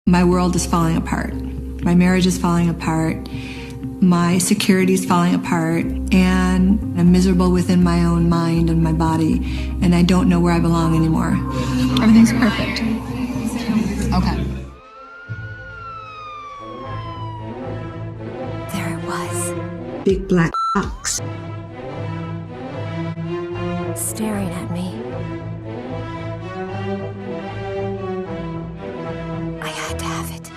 My world is falling apart. My marriage is falling apart. My security is falling apart. And I'm miserable within my own mind and my body. And I don't know where I belong anymore. Everything's perfect. Okay. There it was. Big black box. Staring at me. I had to have it.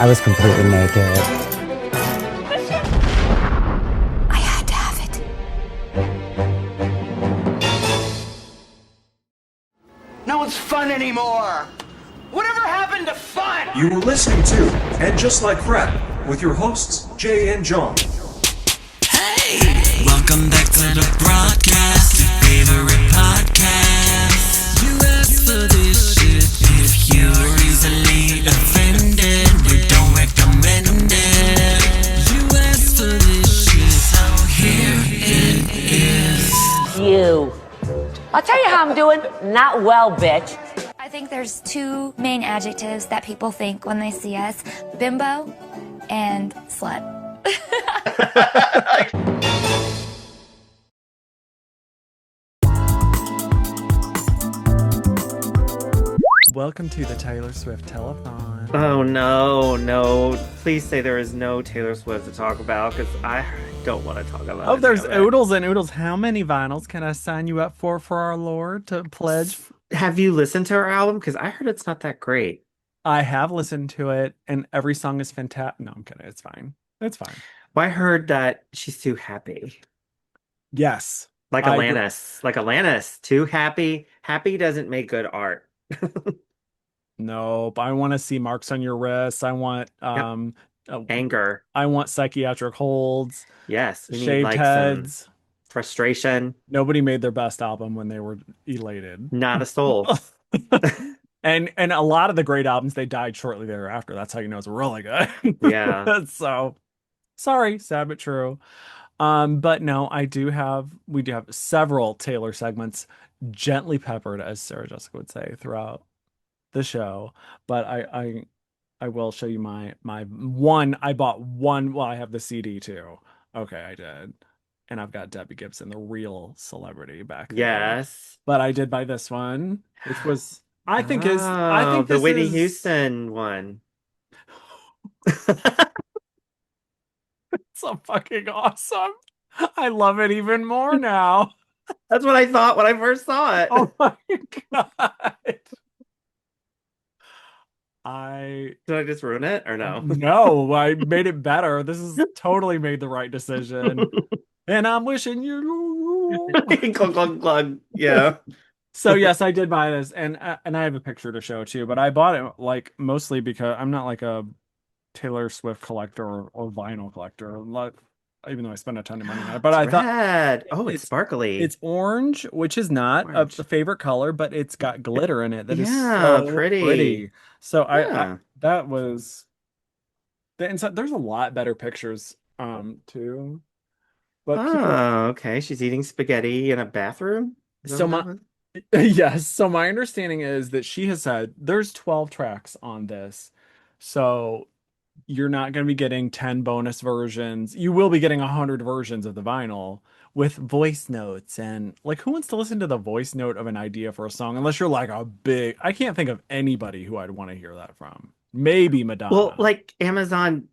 I was completely naked. I had to have it. No one's fun anymore. Whatever happened to fun? You were listening to And Just Like Fred with your hosts, Jay and John. Hey! Welcome back to the broadcast, your favorite podcast. You asked for this shit. If you were easily offended, we don't recommend it. You asked for this shit, so here it is. You. I'll tell you how I'm doing. Not well, bitch. I think there's two main adjectives that people think when they see us: bimbo and slut. Welcome to the Taylor Swift telethon. Oh no. Please say there is no Taylor Swift to talk about, because I don't want to talk about it. Oh, there's oodles and oodles. How many vinyls can I sign you up for our Lord to pledge? Have you listened to her album? Because I heard it's not that great. I have listened to it, and every song is fantastic. No, I'm kidding. It's fine. It's fine. Well, I heard that she's too happy. Yes. Like Alanis. Too happy. Happy doesn't make good art. Nope. I want to see marks on your wrists. I want anger. I want psychiatric holds. Yes. We shaved need, heads. Frustration. Nobody made their best album when they were elated. Not a soul. and a lot of the great albums, they died shortly thereafter. That's how you know it's really good. Yeah. So sorry, sad but true. But no, we do have several Taylor segments gently peppered, as Sarah Jessica would say, throughout the show. But I will show you my one. I bought one. Well, I have the CD too. Okay, I did. And I've got Debbie Gibson, the real celebrity, back there. Yes. But I did buy this one, which was I think the Whitney Houston one. It's so fucking awesome. I love it even more now. That's what I thought when I first saw it. Oh my god. Did I just ruin it or no? No, I made it better. This is totally made the right decision. And I'm wishing you glug, glug, glug. Yeah. So yes, I did buy this, and I have a picture to show too, but I bought it like mostly because I'm not like a Taylor Swift collector or vinyl collector, even though I spend a ton of money on it. But I thought it's sparkly. It's orange, which is not a favorite color, but it's got glitter in it that is so pretty. So that was the inside. There's a lot better pictures too. But okay. She's eating spaghetti in a bathroom. Yes. So my understanding is that she has said there's 12 tracks on this. So you're not going to be getting 10 bonus versions. You will be getting 100 versions of the vinyl with voice notes. And like, who wants to listen to the voice note of an idea for a song? Unless you're like I can't think of anybody who I'd want to hear that from. Maybe Madonna. Well, like Amazon,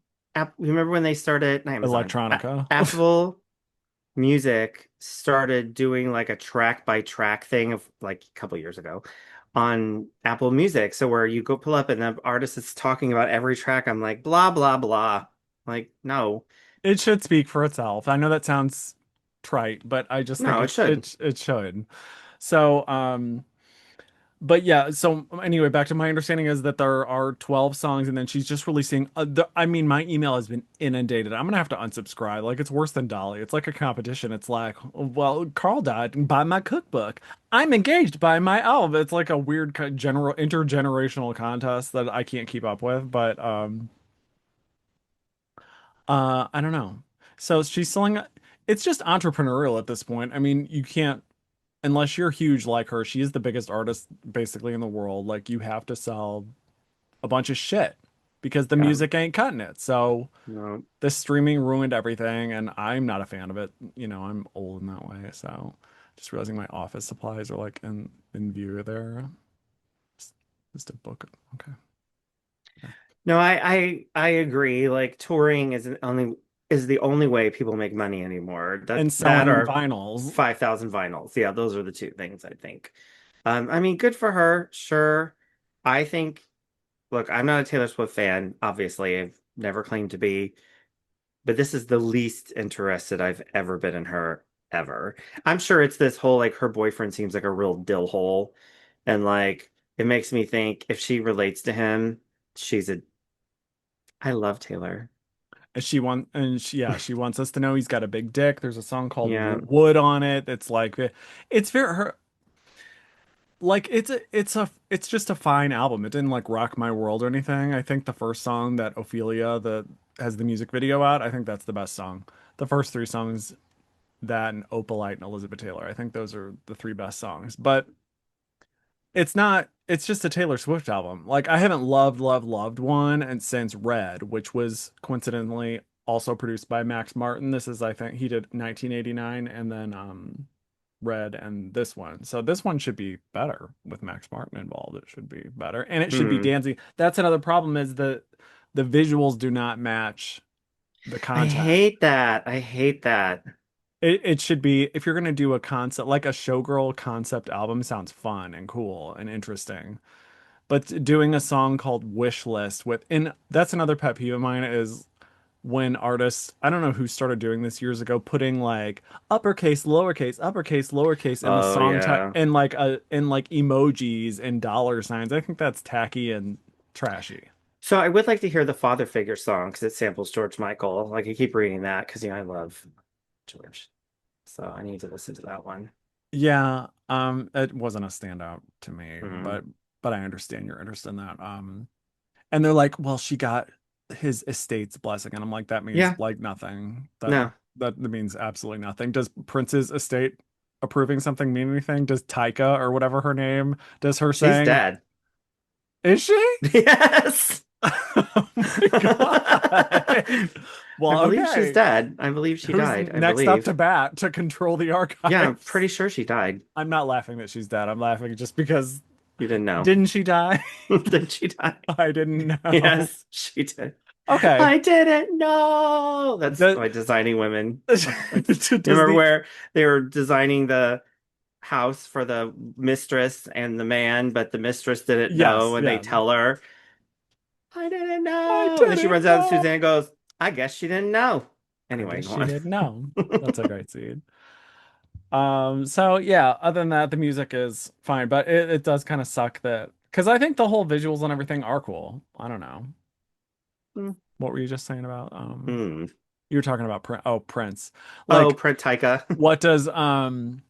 remember when they started Electronica? Apple Music started doing like a track by track thing of like a couple years ago on Apple Music. So where you go pull up and the artist is talking about every track. I'm like, blah, blah, blah. Like, no. It should speak for itself. I know that sounds trite, but I just think it should. So, but yeah, so anyway, back to my understanding is that there are 12 songs, and then she's just releasing. My email has been inundated. I'm gonna have to unsubscribe. Like, it's worse than Dolly. It's like a competition. It's like, well, Carl died and buy my cookbook. I'm engaged by my elf. It's like a weird intergenerational contest that I can't keep up with. But I don't know. So she's selling. it's just entrepreneurial at this point. I mean, you can't unless you're huge like her. She is the biggest artist basically in the world. Like you have to sell a bunch of shit because the Yeah. music ain't cutting it. So No. the streaming ruined everything, and I'm not a fan of it. You know, I'm old in that way. So just realizing my office supplies are like in view there. Just a book. Okay. No, I agree. Like touring is the only way people make money anymore. And That selling or vinyls. 5,000 vinyls. Yeah, those are the two things I think. I mean, good for her, sure. I think, look, I'm not a Taylor Swift fan, obviously. I've never claimed to be, but this is the least interested I've ever been in her ever. I'm sure it's this whole like her boyfriend seems like a real dill hole, and like it makes me think if she relates to him, she's a I love Taylor. And she wants us to know he's got a big dick. There's a song called Yeah. Wood on it. It's like it's very her like it's just a fine album. It didn't like rock my world or anything. I think the first song that Ophelia that has the music video out, I think that's the best song. The first three songs, that and Opalite and Elizabeth Taylor, I think those are the three best songs. But it's not it's just a Taylor Swift album. Like I haven't loved one and since Red, which was coincidentally also produced by Max Martin. This is I think he did 1989 and then Red and this one. So this one should be better with Max Martin involved. It should be better. And it should be Hmm. dancing. That's another problem is the visuals do not match the I content. hate that. I hate that. It should be if you're gonna do a concept like a Showgirl concept album sounds fun and cool and interesting. But doing a song called Wish List with and that's another pet peeve of mine is when artists, I don't know who started doing this years ago, putting like uppercase, lowercase in the Oh song yeah. and like emojis and dollar signs. I think that's tacky and trashy. So I would like to hear the Father Figure song because it samples George Michael. Like I keep reading that because I love George. So I need to listen to that one. Yeah, it wasn't a standout to me, Hmm. but I understand your interest in that. And they're like, well, she got his estate's blessing, and I'm like, that means Yeah. like nothing. No. That means absolutely nothing. Does Prince's estate approving something mean anything? Does Taika or whatever her name, does her She's saying, dead. is she? Yes. Oh my God. I Well, believe she's okay. dead. I believe she Who's died. I next up to believe. bat to control the Yeah, I'm archives? pretty sure she died. I'm not laughing that she's dead. I'm laughing just because You didn't know. didn't she die? Did she die? I didn't know. Yes, she did. Okay. I didn't know. That's The, why designing women. does Remember the where they were designing the house for the mistress and the man, but the mistress didn't know, yes, and they yeah. tell her, I didn't I know. And then she didn't runs out, and know. Suzanne goes, I guess she didn't know. I Anyway, guess go she on. didn't know. That's a great scene. So yeah, other than that, the music is fine, but it does kind of suck that because I think the whole visuals and everything are cool. I don't know. Hmm. What were you just saying about Hmm. you were talking about Prince. Oh, Like Print Taika. what does the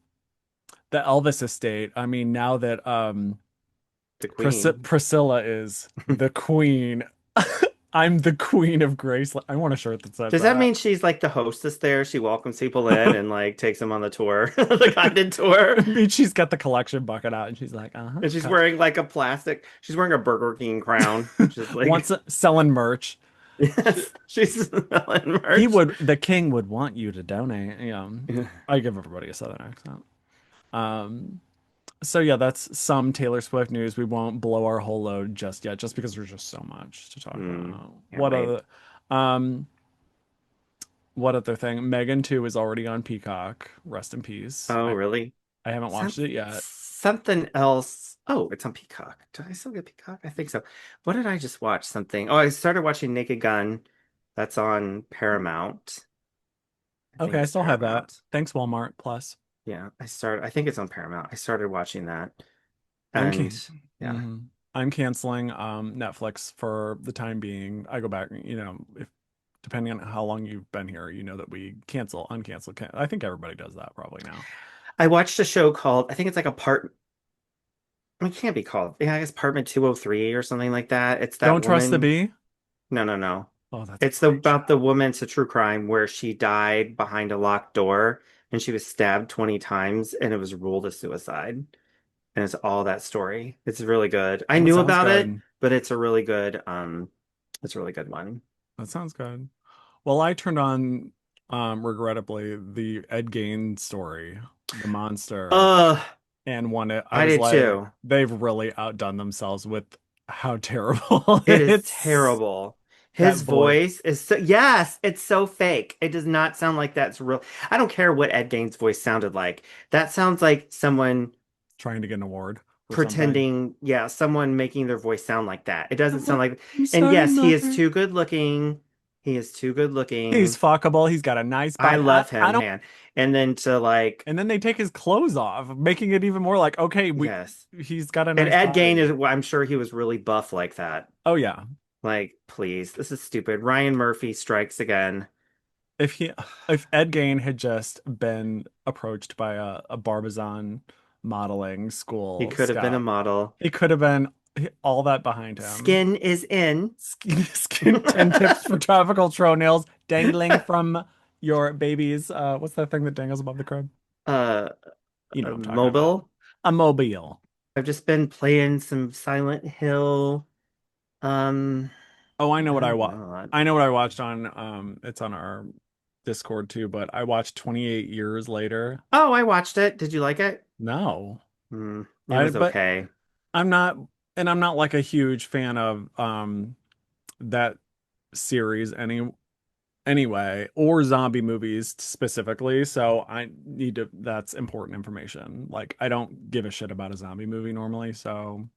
Elvis estate? I mean, now that The Queen. Priscilla is the queen. I'm the queen of Graceland. I want a shirt that says Does that that. mean she's like the hostess there? She welcomes people in and like takes them on the tour, the guided tour. I mean, she's got the collection bucket out and she's like, uh-huh. And she's wearing like she's wearing a Burger King crown. Just like, Wants selling merch. yes, she's selling He merch. would, the king would want you to donate. I give everybody a southern accent. Um, so yeah, that's some Taylor Swift news. We won't blow our whole load just yet, just because there's just so much to talk about. Can't wait. Um, what other thing? Megan 2 is already on Peacock. Rest in peace. Oh, really? I haven't watched it yet. Something else. Oh, it's on Peacock. Do I still get Peacock? I think so. What did I just watch? Something. Oh, I started watching Naked Gun. That's on Paramount. I think Okay, I it's still have that. Paramount. Thanks, Walmart Plus. Yeah, I think it's on Paramount. I started watching that. I'm And can yeah. mhm. I'm canceling Netflix for the time being. I go back, if depending on how long you've been here, you know that we cancel, uncancel. I think everybody does that probably now. I watched a show called, I think it's like it can't be called. Yeah, I guess Apartment 203 or something like that. It's that Don't trust the woman. bee. No, no, no. Oh, that's a It's great about the show. woman, it's a true crime where she died behind a locked door and she was stabbed 20 times and it was ruled a suicide. And it's all that story. It's really good. I That knew sounds about it, good. but it's a really good one. That sounds good. Well, I turned on, regrettably, the Ed Gein story, The Monster, Uh, and I I was did like, too. they've really outdone themselves with how terrible It is it's. terrible. That His voice voice is so, yes, it's so fake. It does not sound like that's real. I don't care what Ed Gain's voice sounded like. That sounds like someone trying to get an award for something. pretending, yeah, someone making their voice sound like that. It doesn't sound like, I'm and sorry, yes, he is mother. too good looking. He is too good He's looking. fuckable. He's got a nice I body. love I him, don't. man. And then to like, And then they take his clothes off, making it even more like, okay, yes. he's got a And nice Ed Gain body. is, well, I'm sure he was really buff like that. Oh yeah. Like, please, this is stupid. Ryan Murphy strikes again. If he if Ed Gein had just been approached by a Barbizon modeling He school could have been a scout, model. he could have been all that behind him. Skin is in. Skin 10 tips for tropical toenails dangling from your baby's what's that thing that dangles above the crib? uh, You know what I'm talking about. Mobile. A mobile. I've just been playing some Silent Hill. Um, Oh, I know what I not a watched. lot. I know what I watched on it's on our Discord too, but I watched 28 Years Later. Oh, I watched it. Did you like it? No. It was But okay. I'm not, and I'm not like a huge fan of that series anyway, or zombie movies specifically. So I need to, that's important information. Like I don't give a shit about a zombie movie normally, so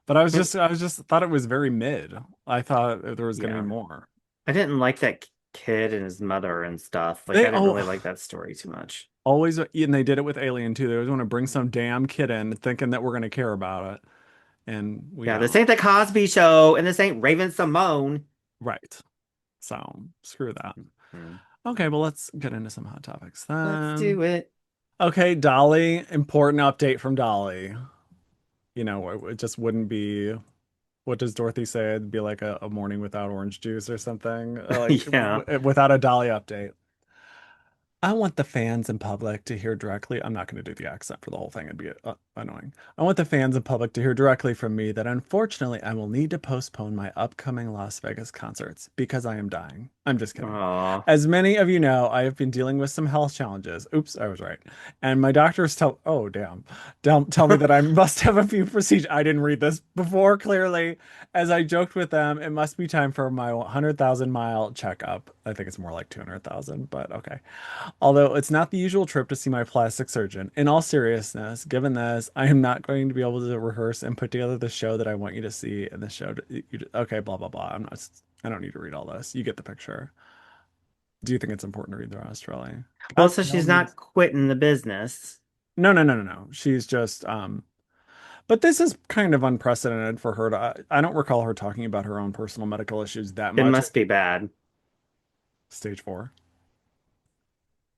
but And I was just thought it was very mid. I thought there was going to be yeah, more. I didn't like that kid and his mother and stuff. Like, They I didn't really oh like that story too much. always, and they did it with Alien too. They always want to bring some damn kid in thinking that we're going to care about it, and we Yeah, this don't. ain't the Cosby Show, and this ain't Raven Simone. Right. So screw that. Hmm. Okay, well, let's get into some hot topics Let's then. do it. Okay, Dolly, important update from Dolly. You know, it just wouldn't be, what does Dorothy say? It'd be like a morning without orange juice or something, like Yeah. without a Dolly update. I want the fans and public to hear directly. I'm not going to do the accent for the whole thing. It'd be annoying. I want the fans and public to hear directly from me that unfortunately I will need to postpone my upcoming Las Vegas concerts because I am dying. I'm just kidding. Aw. As many of you know, I have been dealing with some health challenges. Oops, I was right. And my doctors oh, damn, tell me that I must have a few procedures. I didn't read this before clearly. As I joked with them, it must be time for my 100,000-mile checkup. I think it's more like 200,000, but okay. Although it's not the usual trip to see my plastic surgeon. In all seriousness, given this, I am not going to be able to rehearse and put together the show that I want you to see and the show. Okay, blah, blah, blah. I don't need to read all this. You get the picture. Do you think it's important to read the rest, really? Well, By so all she's not means. quitting the business. No, no, no, no, no. She's just, but this is kind of unprecedented for her to, I don't recall her talking about her own personal medical issues that It much. must be bad. Stage 4.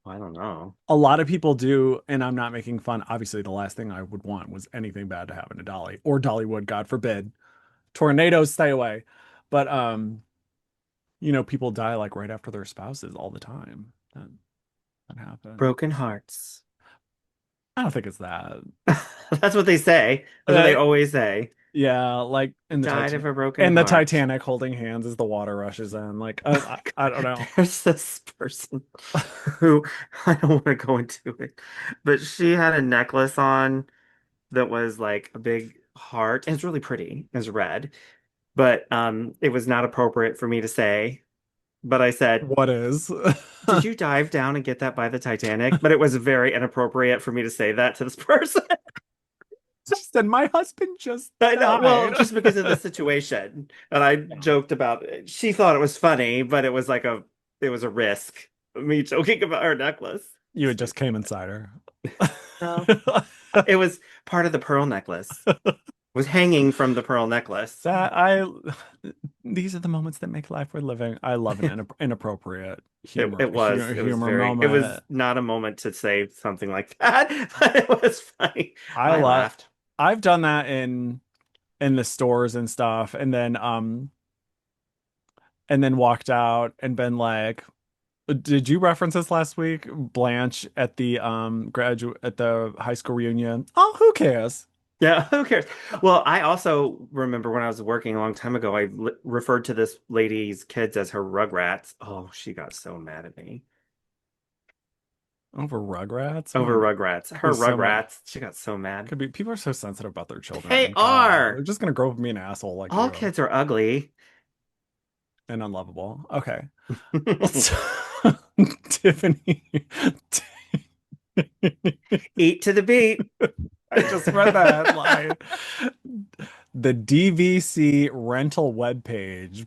I don't know. A lot of people do, and I'm not making fun. Obviously, the last thing I would want was anything bad to happen to Dolly or Dollywood, God forbid. Tornadoes, stay away. But people die like right after their spouses all the time. That happens. Broken hearts. I don't think it's that. That's what they say. That's what they always say. Yeah, like in the Died of a broken in the heart. Titanic, holding hands as the water rushes in. Like I don't know. There's this person who I don't want to go into it, but she had a necklace on that was like a big heart. And it's really pretty. It was red, but it was not appropriate for me to say. But I said, What is? "Did you dive down and get that by the Titanic?" But it was very inappropriate for me to say that to this person. She said, my husband just I know, well, died. just because of the situation. And I joked about it. She thought it was funny, but it was a risk. Me joking about her necklace. You had just came inside her. No. It was part of the pearl necklace. It was hanging from the pearl necklace. These are the moments that make life worth living. I love an inappropriate humor. It was Humor very, moment. it was not a moment to say something like that, but it was funny. I laughed. I've done that in the stores and stuff, and then and then walked out and been like, did you reference this last week? Blanche at the graduate at the high school reunion. Oh, who cares? Yeah, who cares? Well, I also remember when I was working a long time ago, I referred to this lady's kids as her Rugrats. Oh, she got so mad at me. Over Rugrats? Oh Over my, Rugrats. Her there's so many. Rugrats. She got so mad. Could be people are so sensitive about their They children. God, they're are. just gonna grow up and be an asshole like All you kids are ugly. and unlovable. Okay. So, Tiffany. Eat to the beat. I just read that headline. The DVC rental webpage,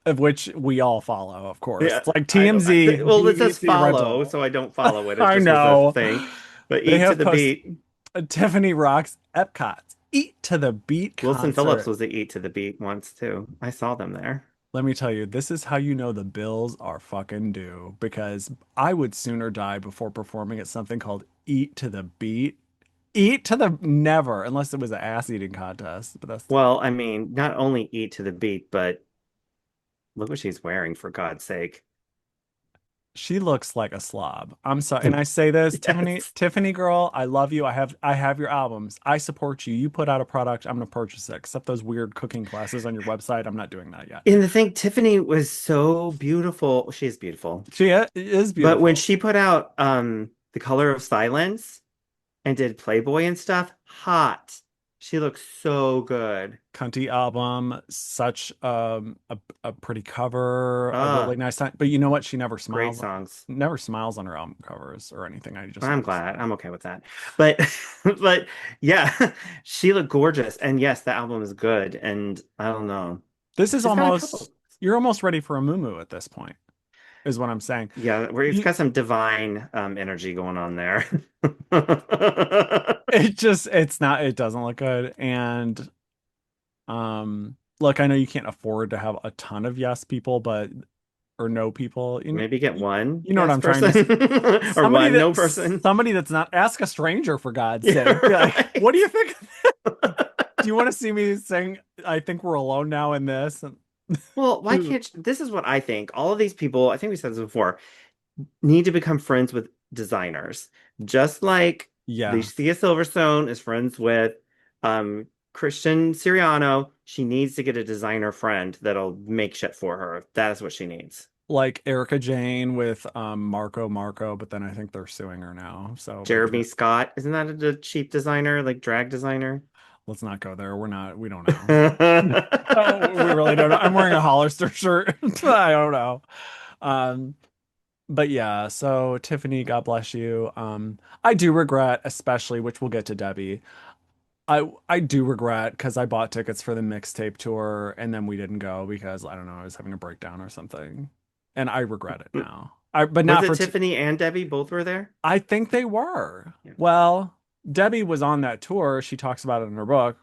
of which we all follow, of course. Yeah, It's like I know. TMZ, Well, it says DVC follow, rental. so I don't follow it. It I just was a know. thing. But They eat to have the posted beat. Tiffany rocks Epcot. Eat to the Beat Wilson Phillips concert. was at Eat to the Beat once too. I saw them there. Let me tell you, this is how you know the bills are fucking due because I would sooner die before performing at something called Eat to the Beat. Eat to the never, unless it was an ass eating contest. But that's Well, I mean, not only Eat to the Beat, but look what she's wearing, for God's sake. she looks like a slob. I'm sorry. And I say this, Yes. Tiffany girl, I love you. I have your albums. I support you. You put out a product, I'm gonna purchase it. Except those weird cooking classes on your website. I'm not doing that yet. And the thing, Tiffany was so beautiful. She is beautiful. She is But when beautiful. she put out The Color of Silence and did Playboy and stuff, hot. She looks so good. Cunty album, such a pretty cover, a really Ah, nice time. But you know what? She great songs. never smiles on her album covers or anything. I just I'm noticed glad. that. I'm okay with that. But but yeah, she looked gorgeous. And yes, the album is good. And I don't know. This is She's got a almost couple. you're almost ready for a moo at this point, is what I'm saying. Yeah, it's You, got some divine energy going on there. it doesn't look good. And look, I know you can't afford to have a ton of yes people, but or no people. Maybe get one You know what yes I'm trying to say. person or one no person. Somebody that's not ask a stranger for God's Yeah, sake. Be like, right. what do you think? Do you want to see me sing I think we're alone now in this? Well, why can't this is what I think. All of these people, I think we said this before, need to become friends with designers. Just like Yeah. Lucia Silverstone is friends with Christian Siriano, she needs to get a designer friend that'll make shit for her. That is what she needs. Like Erica Jane with Marco, but then I think they're suing her now. So Jeremy Scott, isn't that a cheap designer, like drag designer? let's not go there. We don't know. Oh, we really don't know. I'm wearing a Hollister shirt. I don't know. Um, but yeah, so Tiffany, God bless you. I do regret, especially, which we'll get to Debbie. I do regret because I bought tickets for the mixtape tour and then we didn't go because I don't know, I was having a breakdown or something. And I regret it now. But Was not it for Tiffany and Debbie both were there? I think they were. Yeah. Well, Debbie was on that tour. She talks about it in her book.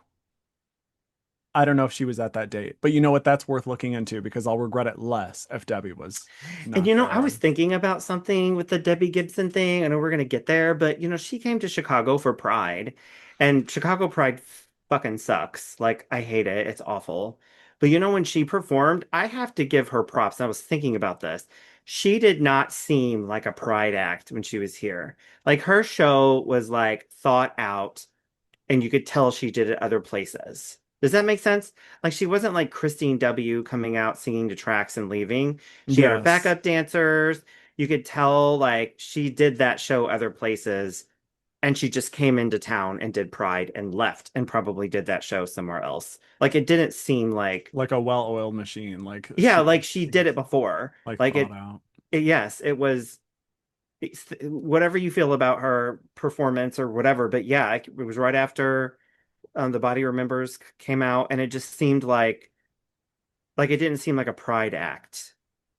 I don't know if she was at that date, but you know what? That's worth looking into because I'll regret it less if Debbie was And not you know, I there. was thinking about something with the Debbie Gibson thing. I know we're gonna get there, but you know, she came to Chicago for Pride, and Chicago Pride fucking sucks. Like, I hate it. It's awful. But you know, when she performed, I have to give her props. I was thinking about this. She did not seem like a Pride act when she was here. Like, her show was like thought out, and you could tell she did it other places. Does that make sense? Like, she wasn't like Christine W. coming out singing to tracks and leaving. She had her Yes. backup dancers. You could tell like she did that show other places, and she just came into town and did Pride and left and probably did that show somewhere else. Like, it didn't seem like, Like a well-oiled machine. yeah, like she did it before. like Like thought out. yes, it was whatever you feel about her performance or whatever. But yeah, it was right after The Body Remembers came out, and it just seemed like it didn't seem like a Pride act.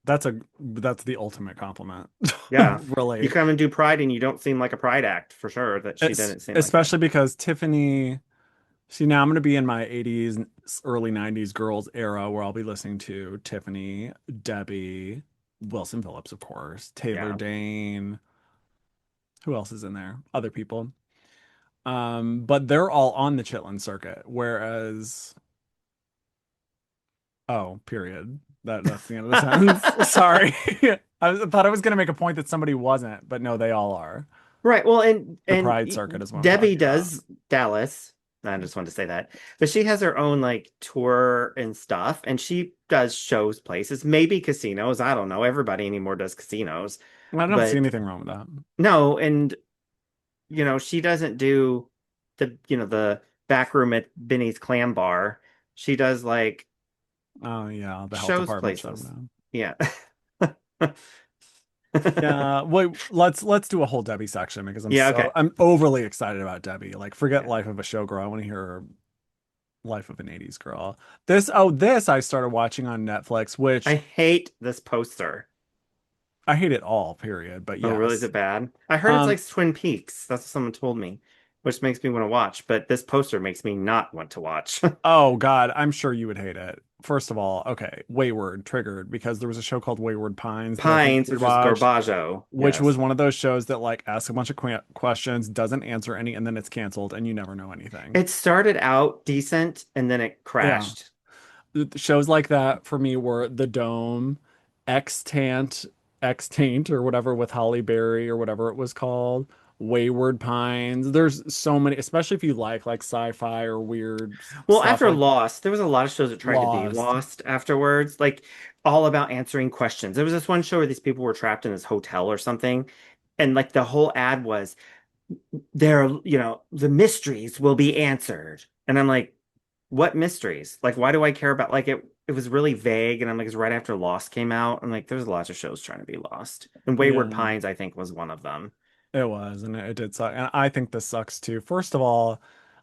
That's the ultimate compliment. Yeah, Really. you come and do Pride, and you don't seem like a Pride act for sure. That she didn't seem like that. Especially because Tiffany, see, now I'm going to be in my 80s, early 90s girls era where I'll be listening to Tiffany, Debbie, Wilson Phillips, of course, Taylor Yeah. Dane. Who else is in there? Other people. But they're all on the Chitlin circuit, whereas, oh, period. That's the end of the sentence. Sorry. Thought I was gonna make a point that somebody wasn't, but no, they all are. Right. Well, and The Pride Circuit is what I'm Debbie talking about. does Dallas. I just wanted to say that. But she has her own like tour and stuff, and she does shows places, maybe casinos. I don't know. Everybody anymore does casinos. I don't see But anything wrong with that. no, and she doesn't do the back room at Benny's Clam Bar. She does like Oh yeah, the health shows department stuff places. now. Yeah. Yeah, wait, let's do a whole Debbie section because Yeah, okay. I'm overly excited about Debbie. Like, forget Yeah. Life of a Showgirl. I want to hear her Life of an 80s Girl. This I started watching on Netflix, I which hate this poster. I hate it all, period. But Oh, really? Is yes. it bad? I heard it's Um, like Twin Peaks. That's what someone told me, which makes me want to watch, but this poster makes me not want to watch. oh God, I'm sure you would hate it. First of all, okay, Wayward triggered because there was a show called Wayward Pines that I think Pines, we which was watched, Garbaggio. which was Yes. one of those shows that like asks a bunch of questions, doesn't answer any, and then it's canceled and you never know anything. It started out decent and then it Yeah. crashed. Shows like that for me were The Dome, Extant, Extant or whatever with Holly Berry or whatever it was called, Wayward Pines. There's so many, especially if you like sci-fi or weird Well, stuff after like Lost, there was a lot of shows that tried to be Lost. Lost afterwards, like all about answering questions. There was this one show where these people were trapped in this hotel or something, and like the whole ad was the mysteries will be answered. And I'm like, what mysteries? Like, why do I care about like it was really vague, and I'm like, it's right after Lost came out. I'm like, there's lots of shows trying to be Lost. And Wayward Yeah, Pines, I think, was one of them. it was, and it did suck. And I think this sucks too. First of all,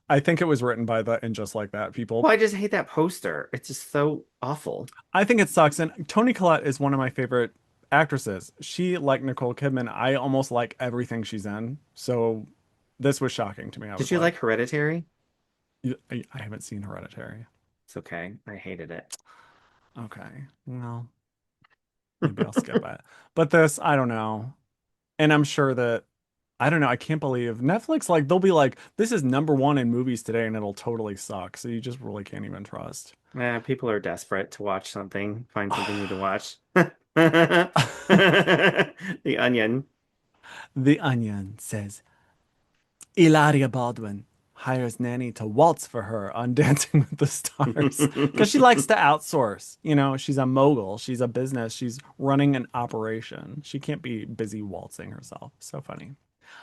I think it was written by the And Just Like That Well, people. I just hate that poster. It's just so awful. I think it sucks. And Toni Collette is one of my favorite actresses. She, like Nicole Kidman, I almost like everything she's in. So this was shocking to me. I Did was you like, like Hereditary? I haven't seen Hereditary. It's okay. I hated it. Okay. Well, maybe I'll skip it. But this, I don't know. And I'm sure that, I don't know. I can't believe Netflix, like, they'll be like, this is number one in movies today, and it'll totally suck. So you just really can't even trust. People are desperate to watch something, find something new to watch. The Onion. The Onion says, Hilaria Baldwin hires nanny to waltz for her on Dancing with the Stars because she likes to outsource. She's a mogul, she's a business, she's running an operation. She can't be busy waltzing herself. So funny.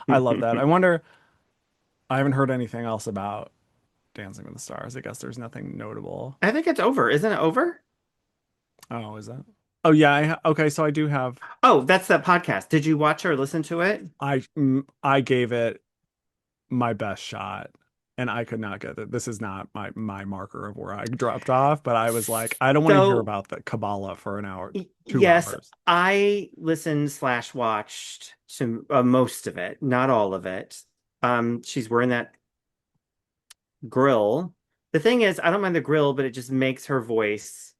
I love that. I haven't heard anything else about Dancing with the Stars. I guess there's nothing notable. I think it's over. Isn't it over? Oh, is that? Oh yeah. Okay, so I do have. Oh, that's that podcast. Did you watch or listen to it? I gave it my best shot, and I could not get it. This is not my marker of where I dropped off, but I was like, I don't want to hear about the Kabbalah for an hour, 2 hours. I listened / watched to most of it, not all of it. She's wearing that grill. The thing is, I don't mind the grill, but it just makes her voice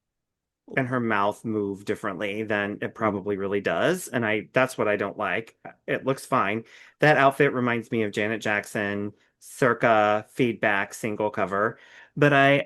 and her mouth move differently than it probably really does. And that's what I don't like. It looks fine. That outfit reminds me of Janet Jackson circa Feedback single cover. But I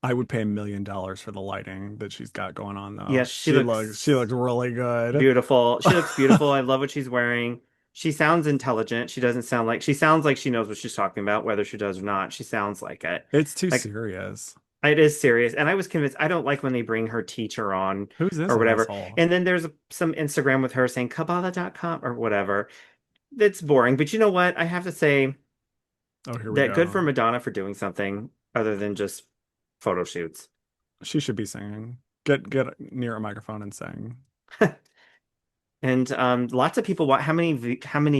would pay $1 million for the lighting that she's got going on though. Yes, she looks really good. Beautiful. She looks beautiful. I love what she's wearing. She sounds intelligent. She sounds like she knows what she's talking about, whether she does or not. She sounds like it. It's too serious. It is serious. And I was convinced, I don't like when they bring her teacher on Who's this or whatever. asshole? And then there's some Instagram with her saying Kabbalah.com or whatever. It's boring. But you know what? I have to say here we that go. good for Madonna for doing something other than just photo shoots. She should be singing. Get near a microphone and sing. And lots of people how many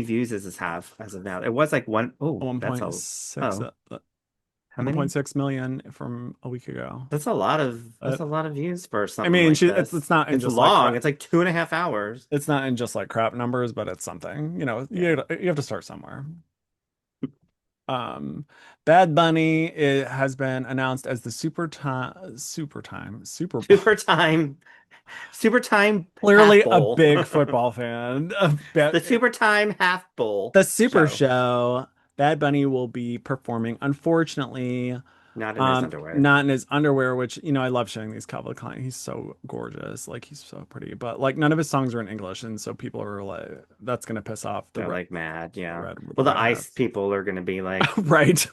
views does this have as of now? It was like 1.6. How many? 1.6 million from a week ago. That's a lot of views for something. I mean, like this. it's not. It's long. It's like 2.5 hours. It's not in just like crap numbers, but it's something. You have to start somewhere. Bad Bunny, it has been announced as the Super Time. Clearly a big football fan. The Super Time Half Bowl. The Super Show. Bad Bunny will be performing. Unfortunately, Not in his underwear. Not in his underwear, which, you know, I love showing these Calvin Klein. He's so gorgeous. Like, he's so pretty. But, like, none of his songs are in English. And so people are like, that's going to piss off They're like mad. Yeah. the The red ICE hats. people are going to be like, right.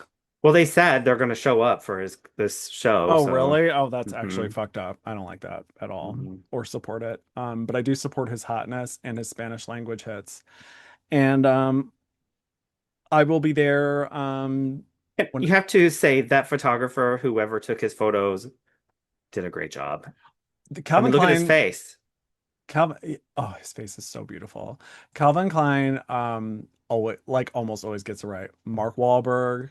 Well, they said they're going to show up for this show. Oh, so. really? Oh, that's actually fucked up. I don't like that at all or support it. But I do support his hotness and his Spanish language hits. And I will be there. You have to say that photographer, whoever took his photos, did a great job. Calvin look Klein, at his face. His face is so beautiful. Calvin Klein, almost always gets it right. Mark Wahlberg,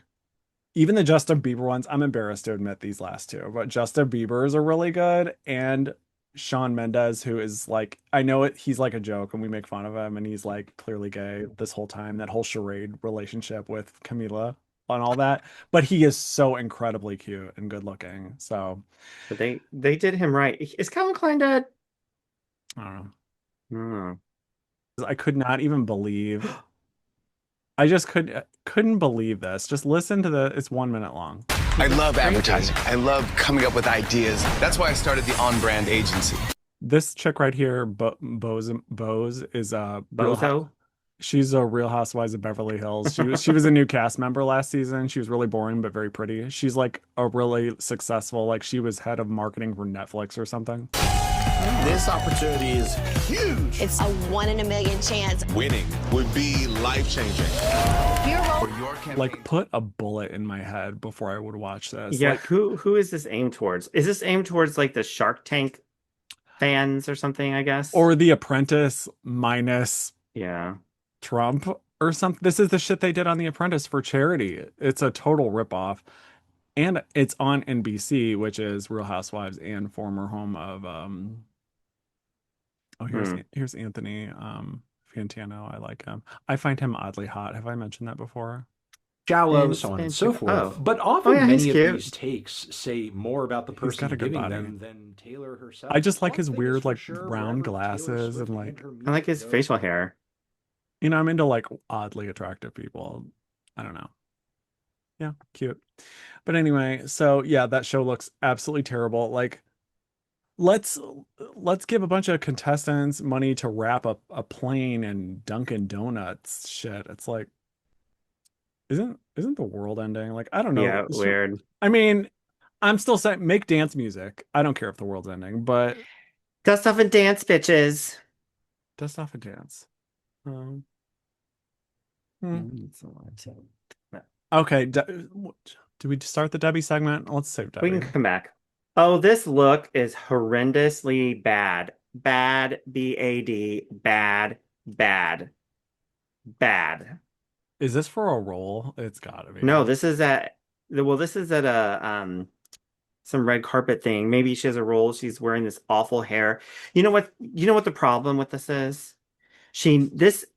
even the Justin Bieber ones. I'm embarrassed to admit these last two, but Justin Bieber's are really good, and Shawn Mendes, who is like, I know he's like a joke and we make fun of him, and he's like clearly gay this whole time. That whole charade relationship with Camila and all that, but he is so incredibly cute and good looking. So but they did him right. Is Calvin Klein dead? I don't know. I could not even believe. I just couldn't believe this. Just listen to it's 1 minute long. I love advertising. I love coming up with ideas. That's why I started the On Brand agency. This chick right here, Bose is Bozo. She's a Real Housewives of Beverly Hills. She was a new cast member last season. She was really boring but very pretty. She's like a really successful, like she was head of marketing for Netflix or something. This opportunity is huge. It's a 1 in a million chance. Winning would be life-changing. Like, put a bullet in my head before I would watch this. Yeah, like, who is this aimed towards? Is this aimed towards like the Shark Tank fans or something, I guess? Or The Apprentice minus Trump or something. This is the shit they did on The Apprentice for charity. It's a total ripoff. And it's on NBC, which is Real Housewives and former home of here's Anthony Fantano. I like him. I find him oddly hot. Have I mentioned that before? Shallow, so on and so forth. But often many of these takes say more about the person giving them than Taylor herself. I just like his weird like brown glasses and like I like his facial hair. You know, I'm into like oddly attractive people. I don't know. Yeah, cute. But anyway, so yeah, that show looks absolutely terrible. Like, let's give a bunch of contestants money to wrap up a plane and Dunkin' Donuts shit. It's like, isn't the world ending? Like, I don't know. Yeah, weird. I mean, I'm still saying make dance music. I don't care if the world's ending, but dust off and dance, bitches. Dust off and dance. Okay, do we start the Debbie segment? Let's save Debbie. We can come back. Oh, this look is horrendously bad. Bad, B-A-D, bad, bad, bad. Is this for a role? It's gotta be. No, this is at a some red carpet thing. Maybe she has a role. She's wearing this awful hair. You know what the problem with this is?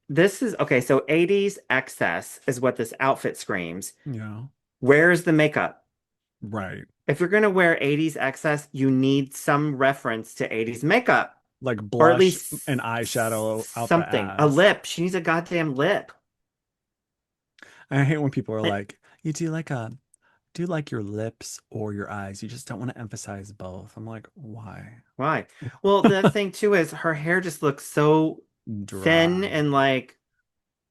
This is okay, so 80s excess is what this outfit screams. Yeah. Where's the makeup? Right. If you're gonna wear 80s excess, you need some reference to 80s makeup. Like blush or at least an eyeshadow out something. A lip. She needs a goddamn lip. I hate when people are like, you do like your lips or your eyes. You just don't want to emphasize both. I'm like, why? Why? Well, the thing too is her hair just looks so dry. Thin and like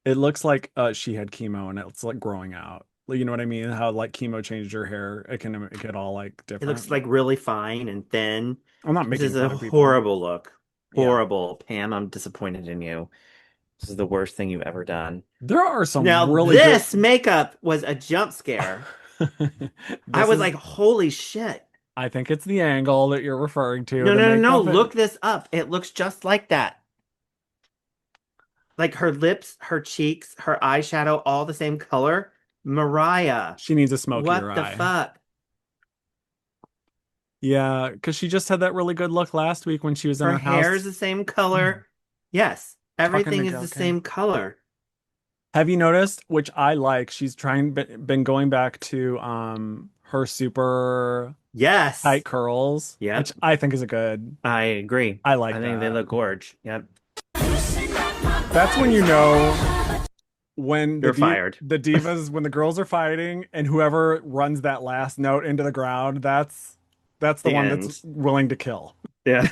it looks like she had chemo and it's like growing out. You know what I mean? How like chemo changed her hair. It can make it all like different. It looks like really fine and thin. I'm not making this is a horrible look. Horrible. Yeah. Pam, I'm disappointed in you. This is the worst thing you've ever done. There are some this makeup was a jump scare. I was like, holy shit. I think it's the angle that you're referring to. No. Look this up. It looks just like that. Like her lips, her cheeks, her eyeshadow, all the same color. Mariah. She needs a smokier eye. What the fuck? Yeah, because she just had that really good look last week when she was in her house. Her hair's the same color. Yes. Everything is the same color. Have you noticed, which I like, she's been going back to her super tight curls. Yeah. Which I think is a good. I agree. I think they look gorge. Yep. That's when you know when You're fired. The divas, when the girls are fighting and whoever runs that last note into the ground, that's the one that's willing to kill. Yeah.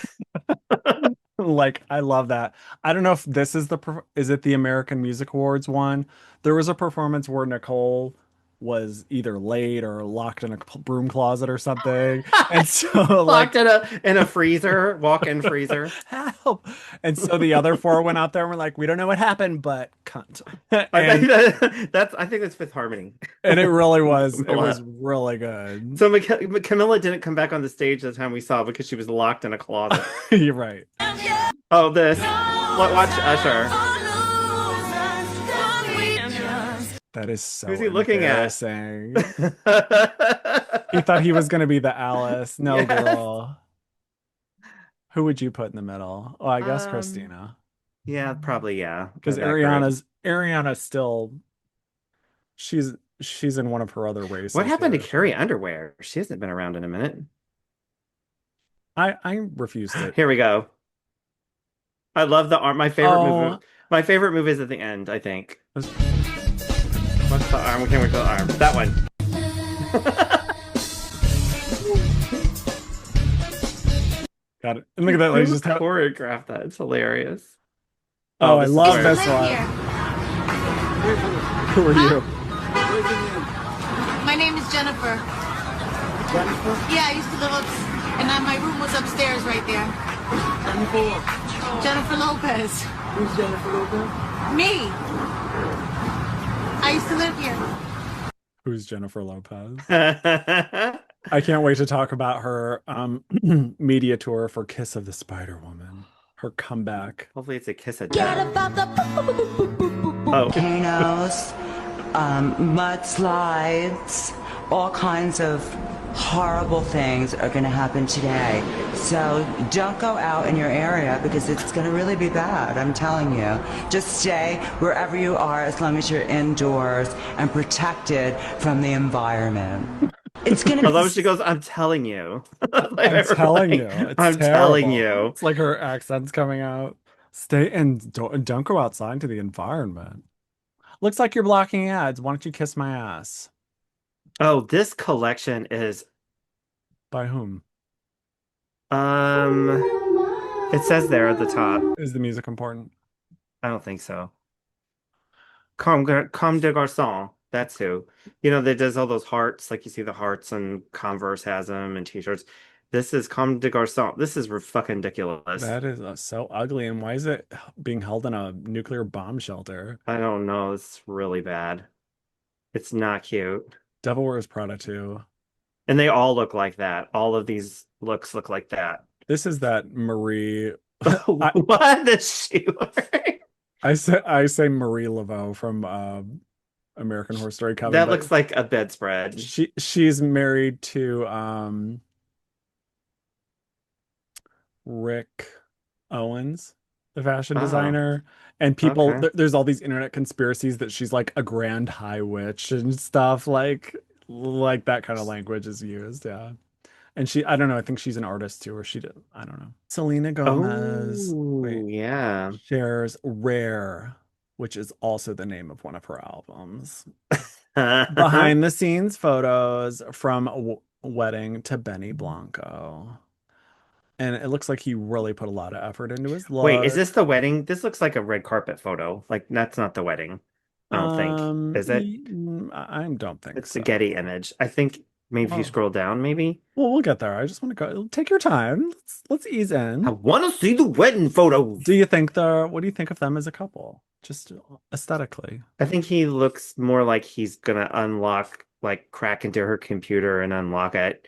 Like, I love that. I don't know if this is is it the American Music Awards one? There was a performance where Nicole was either late or locked in a broom closet or something. And so locked in a freezer, walk-in freezer. Help. And so the other four went out there and were like, we don't know what happened, but cunt. I think that's Fifth Harmony. And it really was. It was really good. So Camilla didn't come back on the stage the time we saw because she was locked in a closet. You're right. Oh, this. Watch Usher. That is so Who's he looking at? He thought he was going to be the Alice. No, yes. Girl. Who would you put in the middle? Oh, I guess Christina. Yeah, probably, yeah. Because Ariana's still, she's in one of her other races. What happened to Carrie Underwear? She hasn't been around in a minute. I refused it. Here we go. I love the arm. My favorite move is at the end, I think. What's the arm? We can't wait for the arm. That one. Got it. And look at that lady just choreographed that. It's hilarious. Oh, I love this one. Who are you? My name is Jennifer. Jennifer? Yeah, I used to live and my room was upstairs right there. Jennifer Lopez. Who's Jennifer Lopez? Me. I used to live here. Who's Jennifer Lopez? I can't wait to talk about her media tour for Kiss of the Spider Woman. Her comeback. Hopefully it's a kiss of death. Volcanoes, mudslides, all kinds of horrible things are going to happen today. So don't go out in your area because it's going to really be bad. I'm telling you. Just stay wherever you are as long as you're indoors and protected from the environment. It's going to I love she goes, I'm telling you. I'm telling you. I'm telling you. It's like her accent's coming out. Stay and don't go outside into the environment. Looks like you're blocking ads. Why don't you kiss my ass? Oh, this collection is by whom? It says there at the top. Is the music important? I don't think so. Comme des Garçons. That's who. You know, that does all those hearts, like you see the hearts and Converse has them and t-shirts. This is Comme des Garçons. This is fucking ridiculous. That is so ugly. And why is it being held in a nuclear bomb shelter? I don't know. It's really bad. It's not cute. Devil Wears Prada too. And they all look like that. All of these looks look like that. This is that Marie. What is she wearing? I say Marie Laveau from American Horror Story cover. That looks like a bedspread. She's married to Rick Owens, the fashion designer. And people, there's all these internet conspiracies that she's like a grand high witch and stuff like that kind of language is used. Yeah. And I don't know, I think she's an artist too, or I don't know. Selena Gomez. Yeah. Shares Rare, which is also the name of one of her albums. Behind the scenes photos from wedding to Benny Blanco. And it looks like he really put a lot of effort into his look. Wait, is this the wedding? This looks like a red carpet photo. Like, that's not the wedding. I don't think. Is it? I don't think it's a Getty image. I think maybe if you scroll down, maybe. Well, we'll get there. I just want to go. Take your time. Let's ease in. I want to see the wedding photos. What do you think of them as a couple? Just aesthetically. I think he looks more like he's gonna crack into her computer and unlock it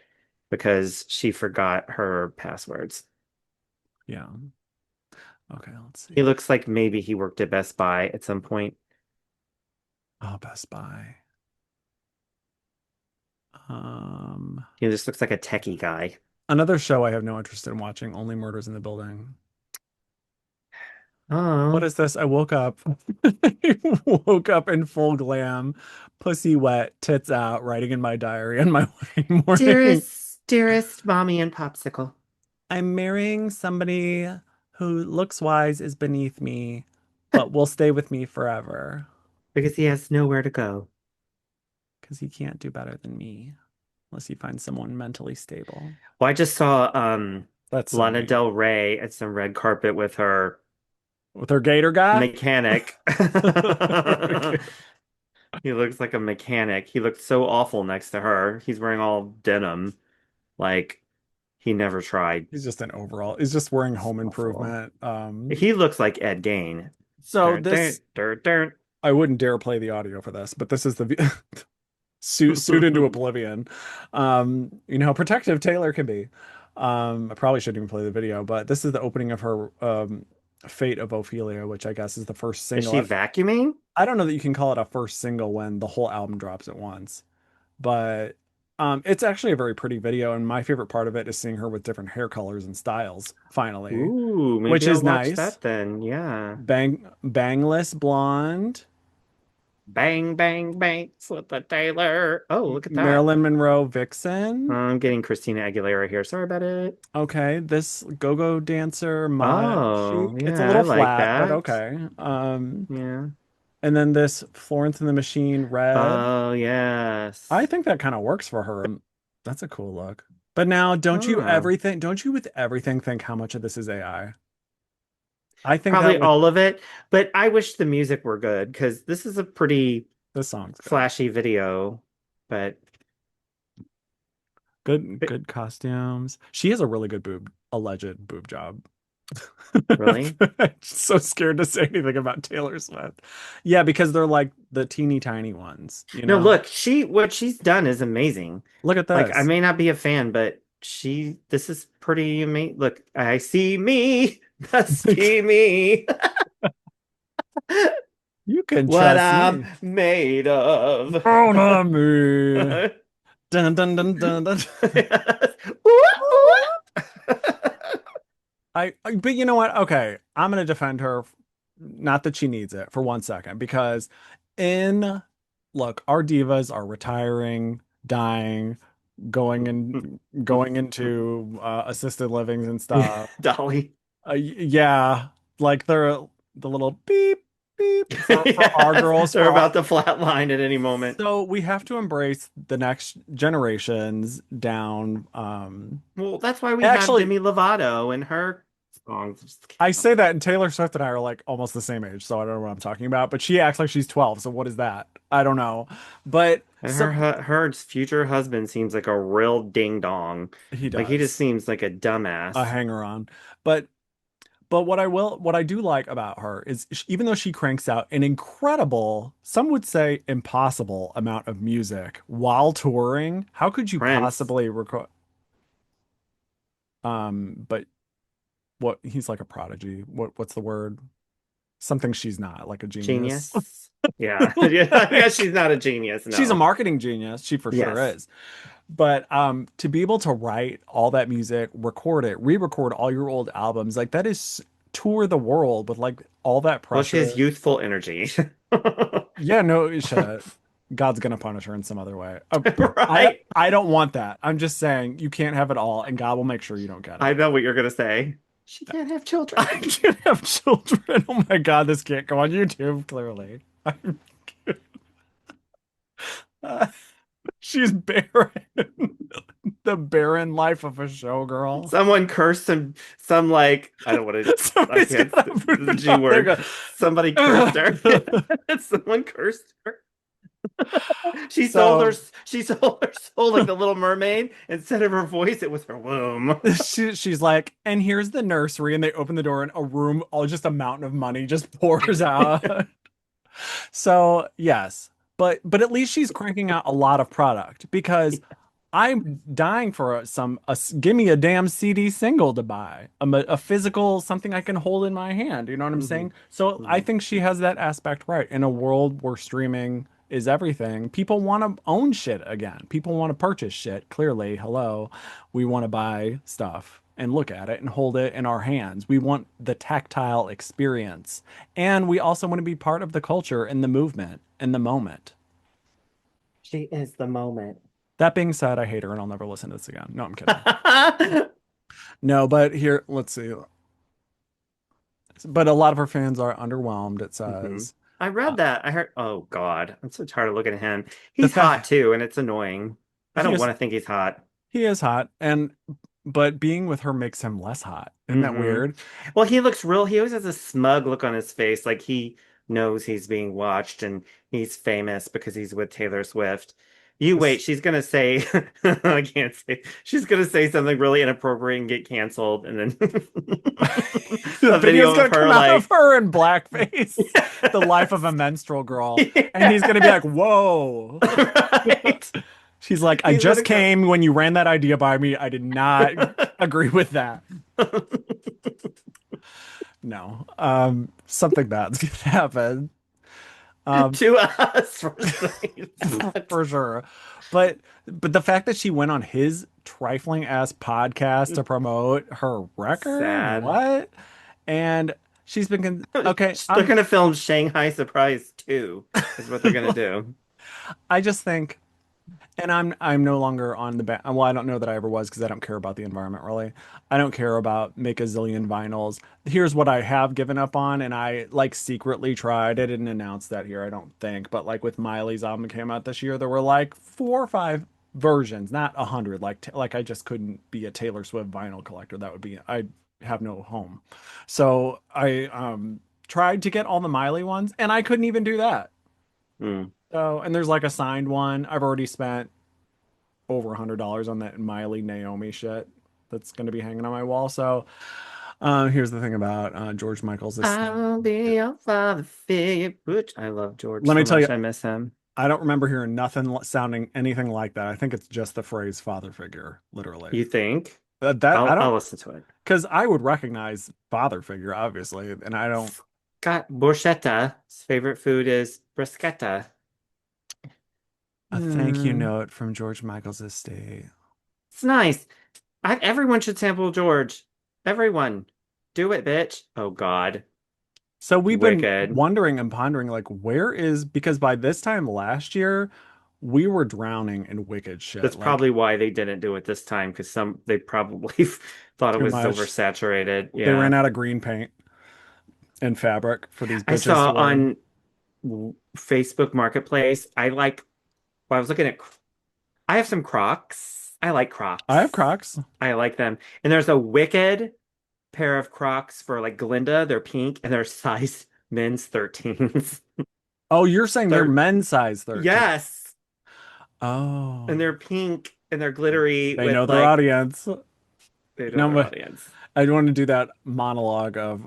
because she forgot her passwords. Yeah. Okay, let's see. He looks like maybe he worked at Best Buy at some point. Oh, Best Buy. He just looks like a techie guy. Another show I have no interest in watching, Only Murders in the Building. Oh. What is this? I woke up. Woke up in full glam, pussy wet, tits out, writing in my diary on my wedding morning. Dearest mommy and popsicle. I'm marrying somebody who looks wise is beneath me, but will stay with me forever. Because he has nowhere to go. Because he can't do better than me unless he finds someone mentally stable. Well, I just saw That's so Lana mean. Del Rey at some red carpet with her gator guy mechanic. He looks like a mechanic. He looked so awful next to her. He's wearing all denim. Like he never tried. He's just an overall. He's just wearing Home Awful. Improvement. He looks like Ed Gain. So this, I wouldn't dare play the audio for this, but this is the suit into oblivion. You know how protective Taylor can be. I probably shouldn't even play the video, but this is the opening of her Fate of Ophelia, which I guess is the first single. Is she vacuuming? I don't know that you can call it a first single when the whole album drops at once, but it's actually a very pretty video, and my favorite part of it is seeing her with different hair colors and styles finally. Ooh, maybe which I'll is watch nice. that then. Yeah. Bangless blonde. Bang, bang, bangs with the Taylor. Oh, look at that. Marilyn Monroe vixen. I'm getting Christina Aguilera here. Sorry about it. Okay, this go-go dancer Oh, chic. yeah, It's a little I like flat, that. but okay. Yeah. And then this Florence and the Machine red. Oh, yes. I think that kind of works for her. That's a cool look. But now, don't you with everything think how much of this is AI? I think probably all of it, but I wish the music were good because this is a pretty song's flashy video, but good costumes. She has a really good alleged boob job. Really? I'm so scared to say anything about Taylor Swift. Yeah, because they're like the teeny tiny ones. You know? No, look, what she's done is amazing. Look at this. Like, I may not be a fan, but this is pretty amazing. Look, I see me. That's me. You can what trust I'm me. made of. Oh, not me. Dun dun dun dun dun. But you know what? Okay, I'm gonna defend her. Not that she needs it for 1 second, because look, our divas are retiring, dying, going into assisted livings and stuff. Dolly. Yeah, like they're the little beep beep for our girls. They're about to flatline at any moment. So we have to embrace the next generations down. Well, that's why we have Demi Lovato and her songs. I say that, and Taylor Swift and I are like almost the same age, so I don't know what I'm talking about. But she acts like she's 12, so what is that? I don't know. But and her future husband seems like a real ding dong. He does. Like he just seems like a dumbass, a hanger on. But what I do like about her is even though she cranks out an incredible, some would say impossible amount of music while touring, how could you possibly record? But he's like a prodigy. What's the word? Something she's not, like a genius. Yeah. Yeah, she's not a genius. No. She's a marketing genius. She for sure is. But to be able to write all that music, record it, re-record all your old albums, like that is tour the world with like all that pressure. Well, she has youthful energy. Yeah, no shit. God's gonna punish her in some other way. Right? I don't want that. I'm just saying you can't have it all, and God will make sure you don't get it. I know what you're gonna say. She can't have children. I can't have children. Oh my God, this can't go on YouTube, clearly. She's barren. The barren life of a showgirl. Someone cursed some like, I don't want to, I can't, the G word. Somebody cursed her. Someone cursed her. She sold her soul like the Little Mermaid. Instead of her voice, it was her womb. She's like, and here's the nursery, and they open the door, and a room, just a mountain of money just pours out. So yes, but at least she's cranking out a lot of product, because I'm dying for give me a damn CD single to buy, a physical, something I can hold in my hand. You know what I'm saying? So I think she has that aspect right. In a world where streaming is everything, people want to own shit again. People want to purchase shit. Clearly, hello, we want to buy stuff and look at it and hold it in our hands. We want the tactile experience, and we also want to be part of the culture and the movement and the moment. She is the moment. That being said, I hate her and I'll never listen to this again. No, I'm kidding. No, but here, let's see. But a lot of her fans are underwhelmed, it says. I read that. I heard. Oh God, I'm so tired of looking at him. The He's hot fact too, and it's annoying. I he don't is want to think he's hot. he is hot, but being with her makes him less hot. Isn't that Hmm. weird? Well, he looks real. He always has a smug look on his face, like he knows he's being watched and he's famous because he's with Taylor Swift. You wait, she's gonna say, I can't say, she's gonna say something really inappropriate and get canceled, and then The a video's video gonna of her come out like, of her in blackface. The life of a menstrual girl. And he's gonna be like, whoa. right? She's like, I He's just gonna came when you ran that idea by me. I did not agree with that. No. Something bad's gonna happen. To us For sure. But the fact that she went on his trifling ass podcast to promote her record, Sad. what? And she's been okay. They're gonna film Shanghai Surprise 2, is what they're gonna do. I just think, and I'm no longer on the well, I don't know that I ever was because I don't care about the environment really. I don't care about make a zillion vinyls. Here's what I have given up on, and I like secretly tried. I didn't announce that here, I don't think, but like with Miley's album that came out this year, there were like 4 or 5 versions, not 100. Like I just couldn't be a Taylor Swift vinyl collector. That would be I'd have no home. So I tried to get all the Miley ones, and I couldn't even do that. Mm. So, and there's like a signed one. I've already spent over $100 on that Miley Naomi shit that's going to be hanging on my wall. So, here's the thing about George Michael's. I'll be your father figure. Which I love George. Let me so tell much. you, I miss him. I don't remember hearing nothing sounding anything like that. I think it's just the phrase father figure, literally. You think? I don't. I'll listen to it. Because I would recognize father figure, obviously, and I don't. Scott Borchetta, his favorite food is bruschetta. A thank you note from George Michael's estate. It's nice. Everyone should sample George. Everyone. Do it, bitch. Oh, God. So we've been wondering and pondering, like, because by this time last year, we were drowning in Wicked shit. That's probably why they didn't do it this time, because they probably thought it was oversaturated. Yeah. They ran out of green paint and fabric for these bitches. I saw on Facebook Marketplace, I was looking at, I have some Crocs. I like Crocs. I have Crocs. I like them. And there's a Wicked pair of Crocs for like Glinda. They're pink and they're size men's 13s. Oh, you're saying they're men's size 13? Yes. Oh. And they're pink and they're glittery. They know their audience. They know their audience. I want to do that monologue of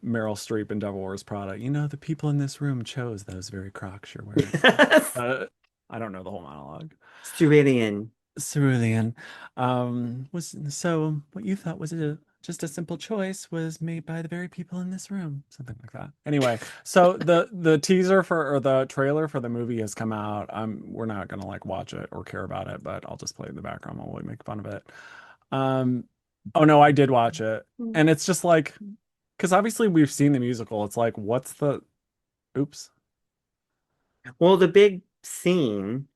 Meryl Streep in Devil Wears Prada. You know, the people in this room chose those very Crocs you're wearing. I don't know the whole monologue. Cerulean. So what you thought was just a simple choice was made by the very people in this room. Something like that. Anyway, so the teaser or the trailer for the movie has come out. We're not gonna like watch it or care about it, but I'll just play it in the background while we make fun of it. Oh no, I did watch it. And it's just like, because obviously we've seen the musical. It's like, oops. Well, the big scene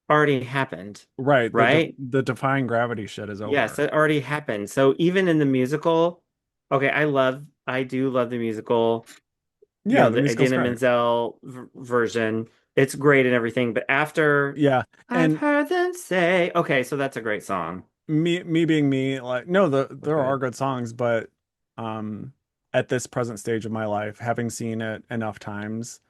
already happened. Right. The defying gravity shit is over. Yes, it already happened. So even in the musical, okay, I do love the musical. Yeah, the Idina Menzel version. It's great and everything, but after I've heard them say, okay, so that's a great song. Me being me, like, no, there are good songs, but at this present stage of my life, having seen it enough times,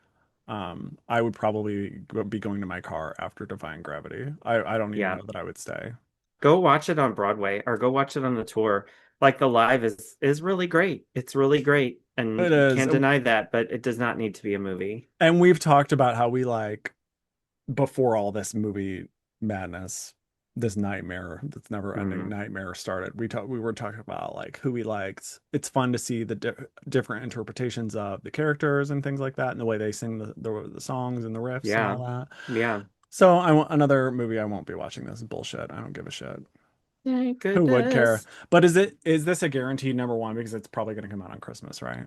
I would probably be going to my car after Defying Gravity. I don't even know that I would stay. Go watch it on Broadway or go watch it on the tour. Like, the live is really great. It's really great. And you can't deny that, but it does not need to be a movie. And we've talked about how we like, before all this movie madness, this nightmare, this never ending nightmare started, we were talking about like who we liked. It's fun to see the different interpretations of the characters and things like that, and the way they sing the songs and the riffs and all that. Yeah. So I want another movie. I won't be watching this bullshit. I don't give a shit. Who would care? But is this a guaranteed #1 because it's probably going to come out on Christmas, right?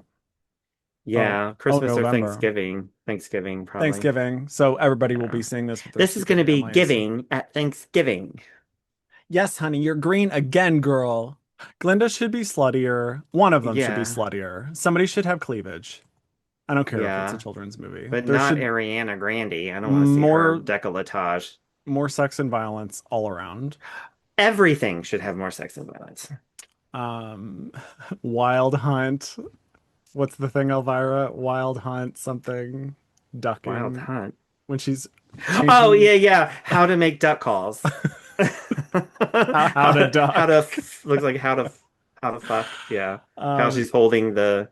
Yeah, Christmas or Thanksgiving. Probably. Thanksgiving. So everybody will be seeing this. This is going to be giving at Thanksgiving. Yes, honey, you're green again, girl. Glinda should be sluttier. One of them should be sluttier. Somebody should have cleavage. I don't care if it's a Yeah, children's movie. but There not should Ariana Grande. I don't want to see her décolletage. more sex and violence all around. Everything should have more sex and violence. Um, Wild Hunt. What's the thing, Elvira? Wild Hunt something ducking. Wild Hunt. When she's Oh yeah. How to make duck calls. how to duck. Looks like how to fuck. Yeah. How Um, she's holding the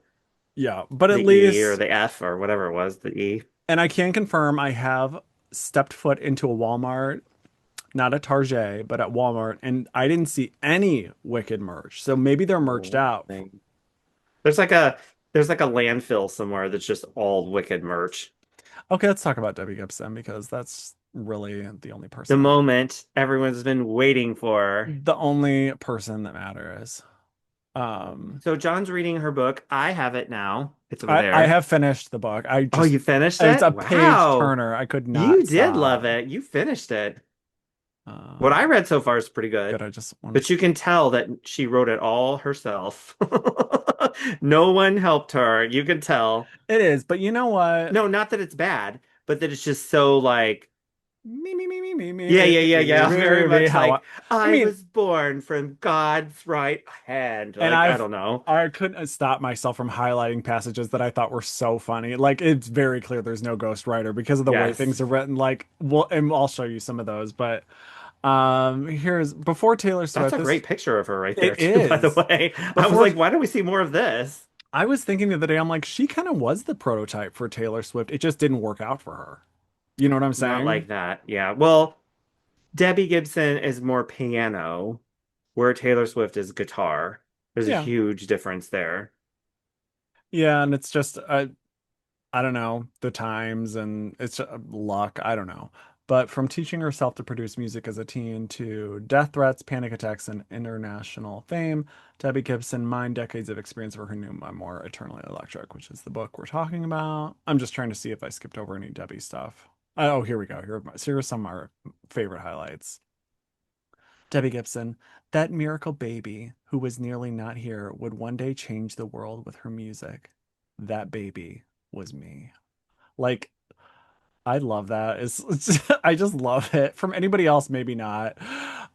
but at E least or the F or whatever it was, the E. And I can confirm I have stepped foot into a Walmart, not a Target, but at Walmart, and I didn't see any Wicked merch. So maybe they're merched out. There's like a landfill somewhere that's just all Wicked merch. Okay, let's talk about Debbie Gibson because that's really the only The person. moment everyone's been waiting for. The only person that matters. So John's reading her book. I have it now. It's over there. I have finished the book. You finished it? It's a page turner. I could not. You did love it. You finished it. What I read so far is pretty good. But you can tell that she wrote it all herself. No one helped her. You can tell. It is, but you know what? No, not that it's bad, but that it's just so like me. Yeah. Very much like I mean, was born from God's right hand. Like, and I don't know. I couldn't stop myself from highlighting passages that I thought were so funny. Like it's very clear there's no ghostwriter because of the way things are written. Like, and I'll show you some of those, but here's before Taylor Swift. That's a great picture of her right there, it is. By the way. I was like, why don't we see more of this? I was thinking the other day, I'm like, she kind of was the prototype for Taylor Swift. It just didn't work out for her. You know what I'm saying? Not like that. Yeah. Well, Debbie Gibson is more piano, where Taylor Swift is guitar. There's a huge difference there. Yeah, and it's just I don't know, the times and it's luck. I don't know. But from teaching herself to produce music as a teen to death threats, panic attacks, and international fame, Debbie Gibson mined decades of experience for her new memoir, Eternally Electric, which is the book we're talking about. I'm just trying to see if I skipped over any Debbie stuff. Oh, here we go. Here's some of our favorite highlights. Debbie Gibson, that miracle baby who was nearly not here, would one day change the world with her music. That baby was me. Like, I love that. I just love it. From anybody else, maybe not.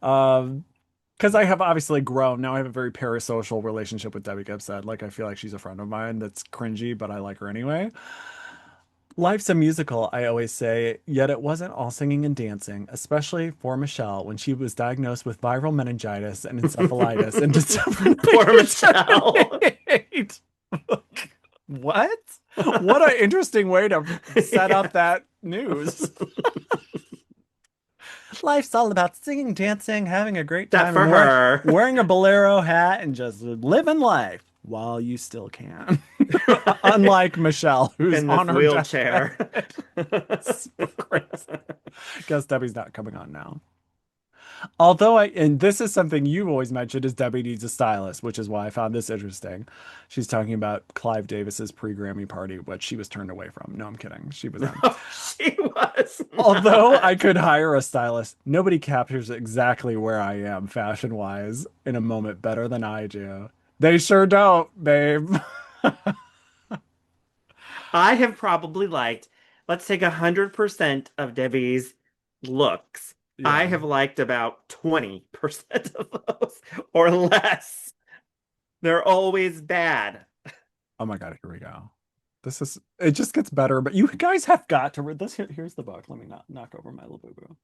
Because I have obviously grown. Now I have a very parasocial relationship with Debbie Gibson. Like, I feel like she's a friend of mine that's cringy, but I like her anyway. Life's a musical, I always say, yet it wasn't all singing and dancing, especially for Michelle when she was diagnosed with viral meningitis and encephalitis in December. Poor Michelle. What? What an interesting way to set up that news. Life's all about singing, dancing, having a great time, for her. Wearing a bolero hat and just living life while you still can. Unlike Michelle, who's in on her wheelchair. So crazy. Guess Debbie's not coming on now. Although and this is something you've always mentioned, is Debbie needs a stylist, which is why I found this interesting. She's talking about Clive Davis's pre-Grammy party, which she was turned away from. No, I'm kidding. She was. She was. Although I could hire a stylist, nobody captures exactly where I am fashion-wise in a moment better than I do. They sure don't, babe. I have probably liked, let's take 100% of Debbie's looks. Yeah. I have liked about 20% of those or less. They're always bad. Oh my God, here we go. It just gets better, but you guys have got to read this. Here's the book. Let me not knock over my little boo-boo.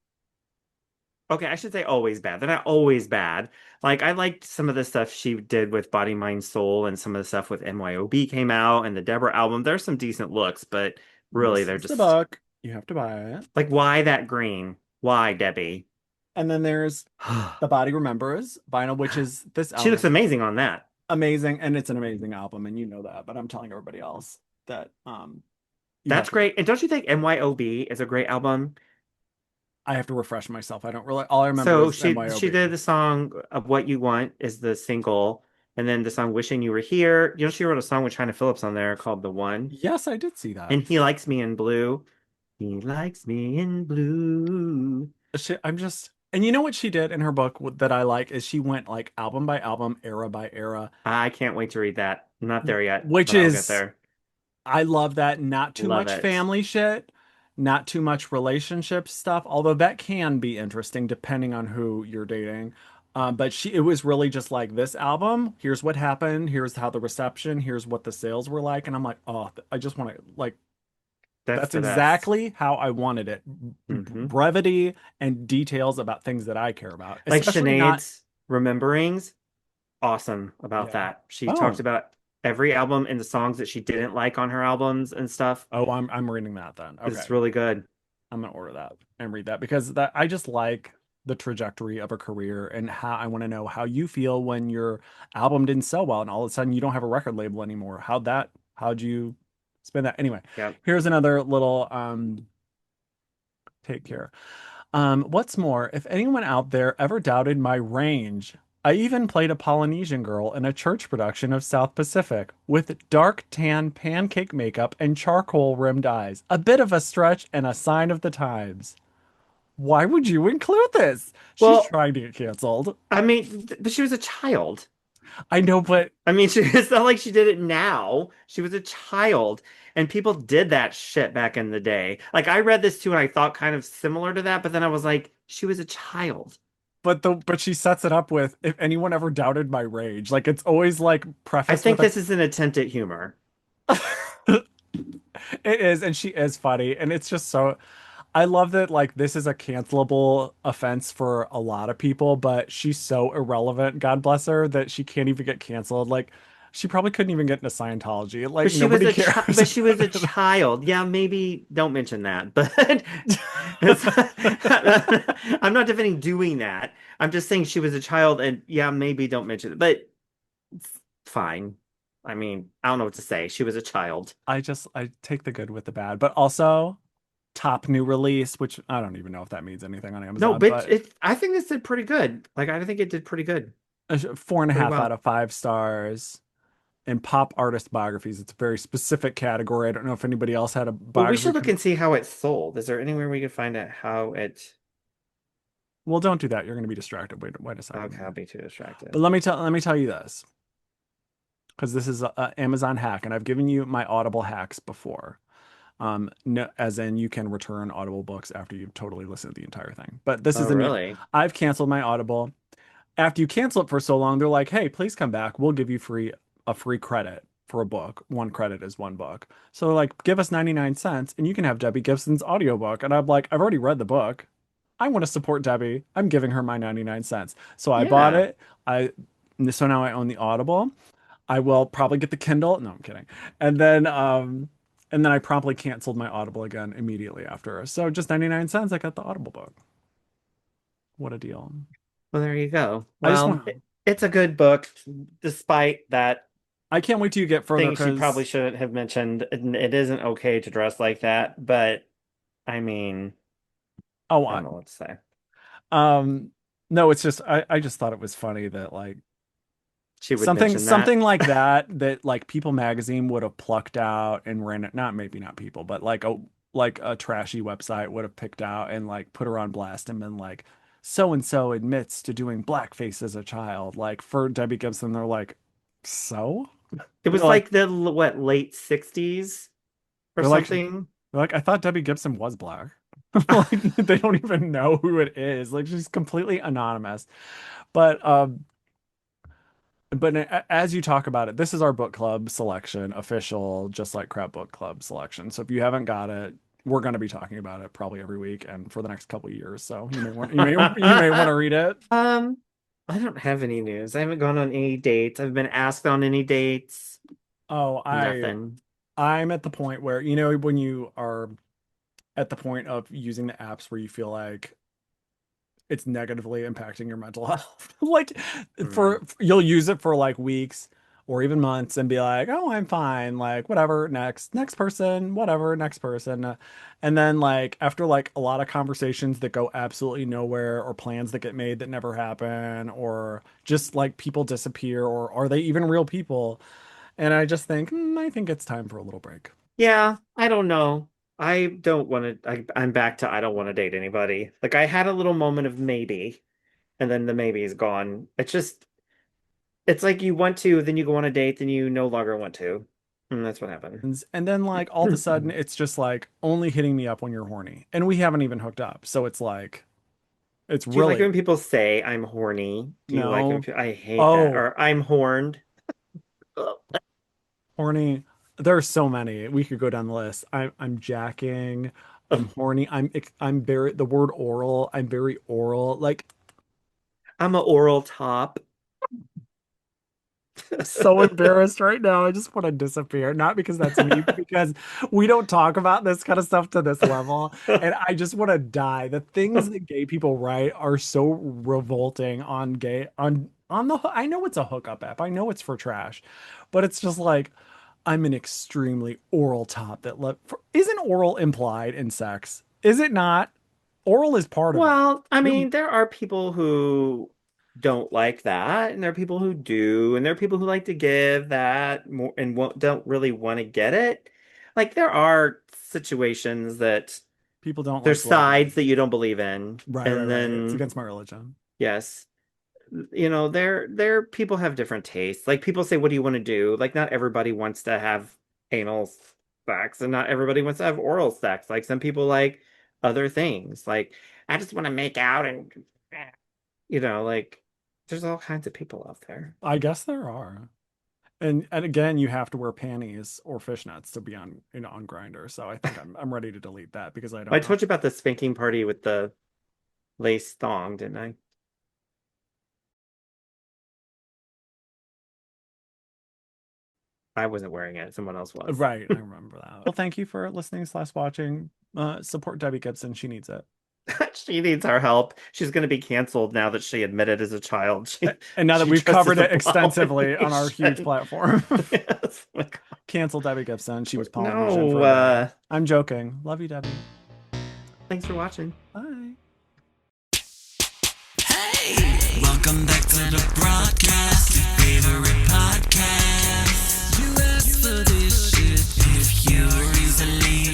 Okay, I should say always bad. They're not always bad. Like, I liked some of the stuff she did with Body, Mind, Soul, and some of the stuff with MYOB came out, and the Deborah album. There's some decent looks, but really, they're just... the book. You have to buy it. Like, why that green? Why, Debbie? And then there's The Body Remembers vinyl, which is this album. She looks amazing on that. Amazing, and it's an amazing album, and you know that, but I'm telling everybody else that... That's great. And don't you think MYOB is a great album? I have to refresh myself. I don't really. All I remember is MYOB. She did the song of What You Want is the single, and then the song Wishing You Were Here. You know, she wrote a song with China Phillips on there called The One. Yes, I did see that. And He Likes Me in Blue. He likes me in blue. And you know what she did in her book that I like is she went like album by album, era by era. I can't wait to read that. I'm not there yet. Which is I'll get there. I love that. Not too Love much it. family shit, not too much relationship stuff, although that can be interesting depending on who you're dating. But it was really just like this album. Here's what happened. Here's how the reception. Here's what the sales were like. And I'm like, oh, I just want to like. That's That's the best. exactly how I wanted it. Hmm. Brevity and details about things that I care about, Like especially not. Sinead's Rememberings, awesome about Yeah. that. She talked Oh, about every album and the songs that she didn't like on her albums and stuff. oh, I'm reading that then. Okay. It's really good. I'm gonna order that and read that because that I just like the trajectory of a career and how I want to know how you feel when your album didn't sell well and all of a sudden you don't have a record label anymore. How'd you spend that? Anyway, Yep. here's another little take care. What's more, if anyone out there ever doubted my range, I even played a Polynesian girl in a church production of South Pacific with dark tan pancake makeup and charcoal rimmed eyes. A bit of a stretch and a sign of the times. Why would you include this? She's Well, trying to get canceled. I mean, but she was a child. I know, but I mean, it's not like she did it now. She was a child, and people did that shit back in the day. Like I read this too, and I thought kind of similar to that, but then I was like, she was a child. but she sets it up with if anyone ever doubted my rage. Like it's always like I prefaced think with a this is an attempt at humor. it is, and she is funny, and it's just so I love that like this is a cancelable offense for a lot of people, but she's so irrelevant, God bless her, that she can't even get canceled. Like she probably couldn't even get into Scientology. But Like she was nobody a cares. but she was a child. Yeah, maybe don't mention that. But I'm not defending doing that. I'm just saying she was a child, and yeah, maybe don't mention it. But it's fine. I mean, I don't know what to say. She was a child. I take the good with the bad, but also top new release, which I don't even know if that means anything on No, Amazon, but but I think this did pretty good. Like I think it did pretty good. four and a Pretty half out well. of 5 stars. In pop artist biographies, it's a very specific category. I don't know if anybody else had a Well, we biography. should look and see how it sold. Is there anywhere we could find out how it? Well, don't do that. You're going to be distracted. Wait a second. Okay, I'll be too distracted. But let me tell you this, because this is a Amazon hack, and I've given you my Audible hacks before. No, as in you can return Audible books after you've totally listened to the entire thing. But this is Oh, the new. really? I've canceled my Audible. After you cancel it for so long, they're like, "Hey, please come back. We'll give you a free credit for a book. One credit is one book." So they're like, "Give us 99 cents and you can have Debbie Gibson's audiobook." And I'm like, "I've already read the book. I want to support Debbie. I'm giving her my 99 cents." So I bought Yeah. it. So now I own the Audible. I will probably get the Kindle. No, I'm kidding. And then I promptly canceled my Audible again immediately after. So just 99 cents, I got the Audible book. What a deal. Well, there you go. I just Well, want it's a good book, despite that I can't wait till you get further things you probably because shouldn't have mentioned. It isn't okay to dress like that, but I mean, oh, I don't know what to say. um, no, it's just I just thought it was funny that like She would something mention that. something like that like People Magazine would have plucked out and ran it. Not maybe not People, but like a trashy website would have picked out and like put her on blast and been like, so and so admits to doing blackface as a child. Like for Debbie Gibson, they're like, so It was they're like like the what, late 60s or they're like something. they're like I thought Debbie Gibson was black. Like they don't even know who it is. Like she's completely anonymous. But as you talk about it, this is our book club selection, official, just like Crap Book Club selection. So if you haven't got it, we're going to be talking about it probably every week and for the next couple of years. So you may want to read it. I don't have any news. I haven't gone on any dates. I've been asked on any dates. Oh, Nothing. I'm at the point where, when you are at the point of using the apps where you feel like it's negatively impacting your mental health. Like you'll use it for like weeks or even months and be like, "Oh, I'm fine." Like, whatever, next person, whatever, next person. And then like after like a lot of conversations that go absolutely nowhere or plans that get made that never happen or just like people disappear or are they even real people? And I just think, I think it's time for a little break. Yeah, I don't know. I don't want to. I'm back to I don't want to date anybody. Like I had a little moment of maybe, and then the maybe is gone. It's like you want to, then you go on a date, then you no longer want to. That's what happened. And then like all of a sudden it's just like only hitting me up when you're horny. And we haven't even hooked up. So it's like it's Do you really like when people say I'm horny? Do you like No. when I hate Oh. that? Or I'm horned. Horny. There are so many. We could go down the list. I'm jacking. I'm horny. I'm very the word oral. I'm very oral. Like I'm an oral top. so embarrassed right now. I just want to disappear. Not because that's me, but because we don't talk about this kind of stuff to this level. And I just want to die. The things that gay people write are so revolting on gay on the I know it's a hookup app. I know it's for trash. But it's just like I'm an extremely oral top that isn't oral implied in sex? Is it not? Oral is part of it. Well, I mean, there are people who don't like that, and there are people who do, and there are people who like to give that more and don't really want to get it. Like there are situations that people don't. There's sides that you don't believe in, right? And then it's against my religion. Yes, you know, there people have different tastes. Like people say, "What do you want to do?" Like not everybody wants to have anal sex, and not everybody wants to have oral sex. Like some people like other things. Like I just want to make out and like there's all kinds of people out there. I guess there are. And again, you have to wear panties or fishnets to be on on Grindr. So I think I'm ready to delete that because I don't I told you about the spanking party with the lace thong, didn't I? I wasn't wearing it. Someone else was. Right. I remember that. Well, thank you for listening / watching. Support Debbie Gibson. She needs it. She needs our help. She's going to be canceled now that she admitted as a child. And now that we've covered it extensively on our huge platform. Yes. Oh my God. Cancel Debbie Gibson. She was Polynesian. No, I'm joking. Love you, Debbie. Thanks for watching. Bye. Hey, welcome back to the broadcast, your favorite podcast. You asked for this shit if you were easily